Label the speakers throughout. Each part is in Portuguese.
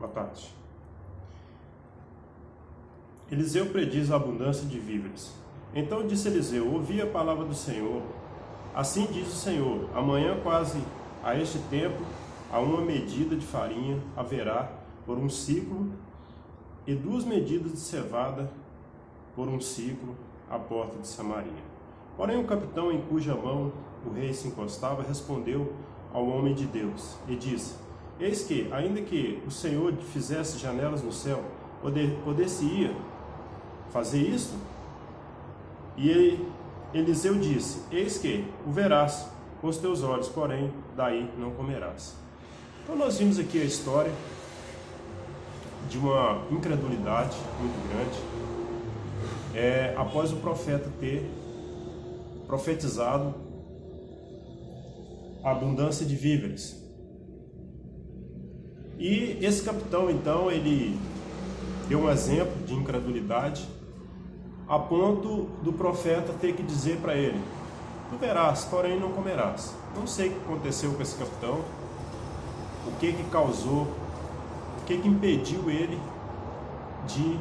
Speaker 1: Boa tarde. Eliseu prediz a abundância de víveres. Então disse Eliseu: ouvi a palavra do Senhor. Assim diz o Senhor: amanhã, quase a este tempo, a uma medida de farinha haverá por um ciclo, e 2 medidas de cevada por um ciclo à porta de Samaria. Porém o capitão em cuja mão o rei se encostava respondeu ao homem de Deus e disse: eis que, ainda que o Senhor fizesse janelas no céu, poder-se-ia fazer isto? E Eliseu disse: eis que o verás com os teus olhos, porém daí não comerás. Então nós vimos aqui a história de uma incredulidade muito grande, após o profeta ter profetizado a abundância de víveres. E esse capitão, então, ele deu um exemplo de incredulidade, a ponto do profeta ter que dizer para ele: tu verás, porém não comerás. Não sei o que aconteceu com esse capitão, o que causou, o que impediu ele de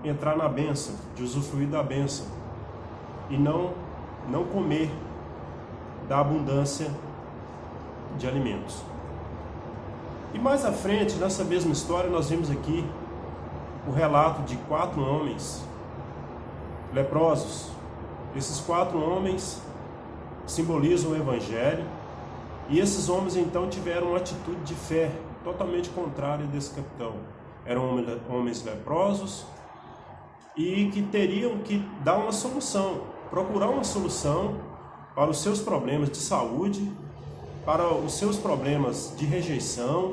Speaker 1: entrar na bênção, de usufruir da bênção e não comer da abundância de alimentos. E mais à frente, nessa mesma história, nós vimos aqui o relato de 4 homens leprosos. Esses 4 homens simbolizam o Evangelho, e esses homens então tiveram uma atitude de fé totalmente contrária desse capitão. Eram homens leprosos e que teriam que dar uma solução, procurar uma solução para os seus problemas de saúde, para os seus problemas de rejeição,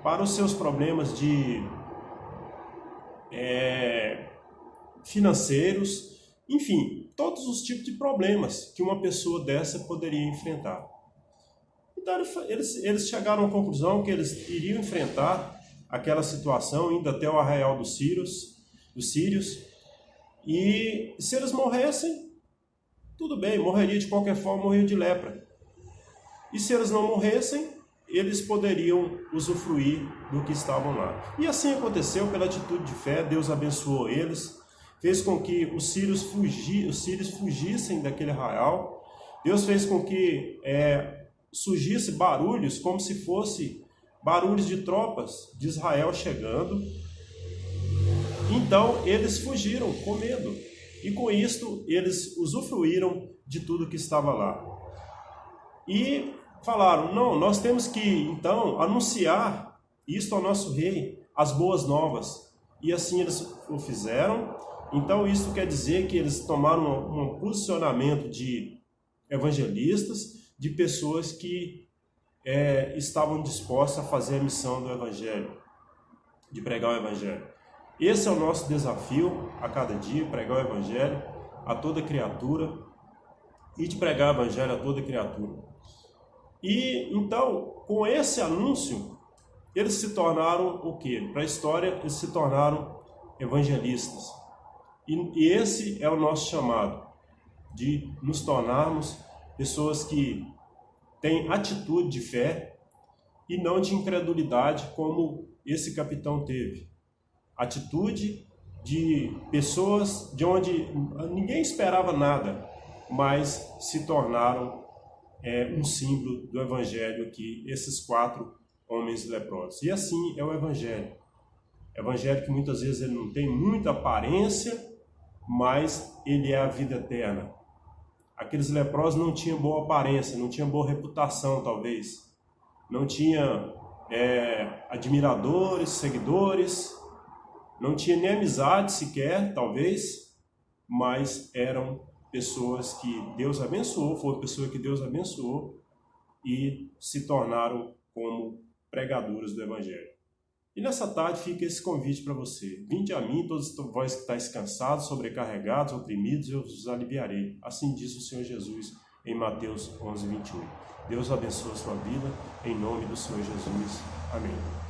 Speaker 1: para os seus problemas de financeiros, enfim, todos os tipos de problemas que uma pessoa dessa poderia enfrentar. Então eles chegaram à conclusão que eles iriam enfrentar aquela situação indo até o arraial dos sírios, e se eles morressem, tudo bem, morreria de qualquer forma, morreria de lepra. E se eles não morressem, eles poderiam usufruir do que estavam lá. E assim aconteceu, pela atitude de fé. Deus abençoou eles, fez com que os sírios fugissem daquele arraial. Deus fez com que surgisse barulhos, como se fosse barulhos de tropas de Israel chegando. Então eles fugiram com medo, e com isto eles usufruíram de tudo que estava lá. E falaram: não, nós temos que então anunciar isto ao nosso rei, as boas novas. E assim eles o fizeram. Então isso quer dizer que eles tomaram um posicionamento de evangelistas, de pessoas que estavam dispostas a fazer a missão do Evangelho, de pregar o Evangelho. Esse é o nosso desafio a cada dia: pregar o Evangelho a toda criatura, e de pregar o Evangelho a toda criatura. E então, com esse anúncio, eles se tornaram o quê? Para a história, eles se tornaram evangelistas. E esse é o nosso chamado, de nos tornarmos pessoas que têm atitude de fé e não de incredulidade, como esse capitão teve. Atitude de pessoas de onde ninguém esperava nada, mas se tornaram um símbolo do Evangelho aqui, esses 4 homens leprosos. E assim é o Evangelho. Evangelho que muitas vezes ele não tem muita aparência, mas ele é a vida eterna. Aqueles leprosos não tinham boa aparência, não tinham boa reputação, talvez. Não tinham admiradores, seguidores, não tinha nem amizade sequer, talvez, mas eram pessoas que Deus abençoou, foi pessoa que Deus abençoou e se tornaram como pregadores do Evangelho. E nessa tarde fica esse convite para você: vinde a mim, todos vós que estáis cansados, sobrecarregados, oprimidos, eu vos aliviarei. Assim diz o Senhor Jesus em Mateus 11:21. Deus abençoe a sua vida, em nome do Senhor Jesus. Amém.